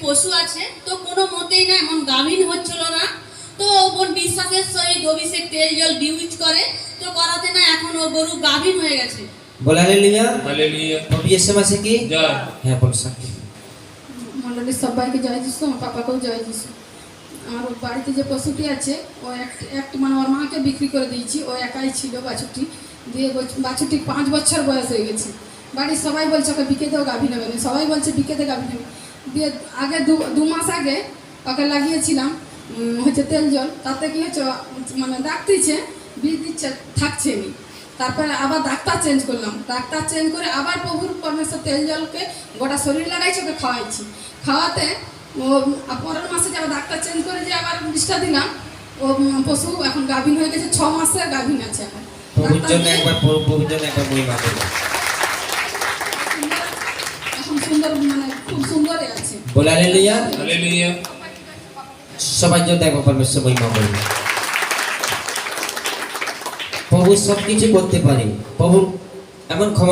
পশু আছে, তো কোনো মতেই না এমন গাভীন হচ্ছিল না। তো ওর বিশ্বাসের সহিত অভিষেক তেল জল ইউজ করে, তো করাতে না এখন ও গরু গাভীন হয়ে গেছে। বলে হালেলুয়া। হালেলুয়া। প্রভু ইয়েশু মাসে কি জয়। হ্যাঁ বল সাক্ষী। মন্ডলীর সবাইকে জয় যিশু, আমার পাপাকেও জয় যিশু। আমার বাড়িতে যে পশুটি আছে ও একটু মানে ওর মাকে বিক্রি করে দিয়েছি, ও একাই ছিল বাছুরটি। দিয়ে বাছুরটি 5 বছর বয়স হয়ে গেছে। বাড়ির সবাই বলছে ওকে বিকে দেও, গাভী নেবে না, সবাই বলছে বিকে দে, গাভী নেবে। দিয়ে আগে 2 মাস আগে ওকে লাগিয়েছিলাম হচ্ছে তেল জল, তাতে কি হচ্ছে মানে ডাকতেছে, বিষ দিচ্ছে, থাকছে নি। তারপরে আবার ডাক্তার চেঞ্জ করলাম, ডাক্তার চেঞ্জ করে আবার প্রভুর পরমেশ্বর তেল জলকে গোটা শরীর লাগাইছি, ওকে খাওয়াইছি। খাওয়াতে ও পরের মাসে যে আবার ডাক্তার চেঞ্জ করে যে আবার বিষটা দিলাম, ও পশু এখন গাভীন হয়ে গেছে, 6 মাসে গাভীন আছে এখন। প্রভুর জন্য একবার মহিমা করো। এখন সুন্দর মানে খুব সুন্দরই আছে। বলে হালেলুয়া। হালেলুয়া। সবাই জন্য একবার পরমেশ্বর মহিমা করবে। প্রভু সব কিছু করতে পারে, প্রভু এমন ক্ষমতা